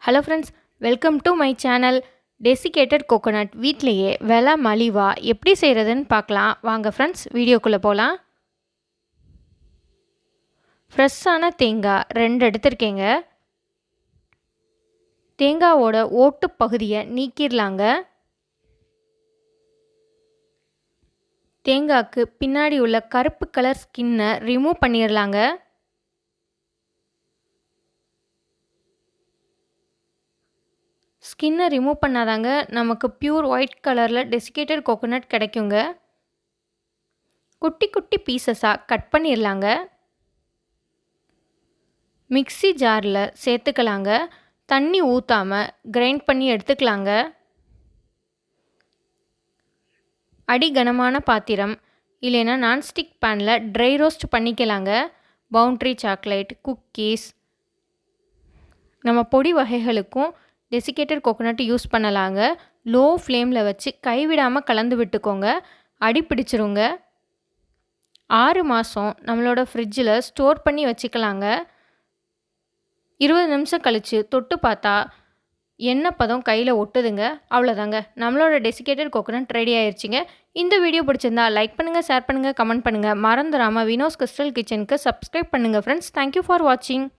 Hello friends, welcome to my channel. Desiccated coconut வீட்டிலையே விலை மலிவாக எப்படி செய்கிறதுன்னு பார்க்கலாம். வாங்க ஃப்ரெண்ட்ஸ், வீடியோக்குள்ளே போகலாம். ஃப்ரெஷ்ஷான தேங்காய் 2 எடுத்துருக்கேங்க. தேங்காவோட ஓட்டு பகுதியை நீக்கிடலாங்க. தேங்காய்க்கு பின்னாடி உள்ள கருப்பு கலர் ஸ்கின்னை ரிமூவ் பண்ணிடலாங்க. ஸ்கின்னை ரிமூவ் பண்ணாதாங்க நமக்கு பியூர் ஒயிட் கலரில் டெசிகேட்டட் கோகோனட் கிடைக்குங்க. குட்டி குட்டி பீசஸாக கட் பண்ணிடலாங்க. மிக்ஸி ஜாரில் சேர்த்துக்கலாங்க. தண்ணி ஊற்றாமல் கிரைண்ட் பண்ணி எடுத்துக்கலாங்க. அடி கனமான பாத்திரம் இல்லைன்னா நான்ஸ்டிக் பேனில் ட்ரை ரோஸ்ட் பண்ணிக்கலாங்க. பவுண்ட்ரி சாக்லேட், குக்கீஸ், நம்ம பொடி வகைகளுக்கும் டெசிகேட்டட் கோகோனட் யூஸ் பண்ணலாங்க. லோ ஃப்ளேமில் வச்சு கைவிடாமல் கலந்து விட்டுக்கோங்க. அடி பிடிச்சிருங்க. 6 மாதம் நம்மளோட ஃப்ரிட்ஜில் ஸ்டோர் பண்ணி வச்சுக்கலாங்க. 20 நிமிஷம் கழித்து தொட்டு பார்த்தா எண்ணெய் பதம் கையில் ஒட்டுதுங்க. அவ்வளோதாங்க, நம்மளோட டெசிகேட்டட் கோகோனட் ரெடி ஆயிடுச்சுங்க. இந்த வீடியோ பிடிச்சிருந்தா லைக் பண்ணுங்கள், ஷேர் பண்ணுங்கள், கமெண்ட் பண்ணுங்கள். மறந்துடாமல் வினோஸ் கிறிஸ்டல் கிச்சனுக்கு சப்ஸ்கிரைப் பண்ணுங்கள் ஃப்ரெண்ட்ஸ். தேங்க்யூ ஃபார் வாட்சிங்.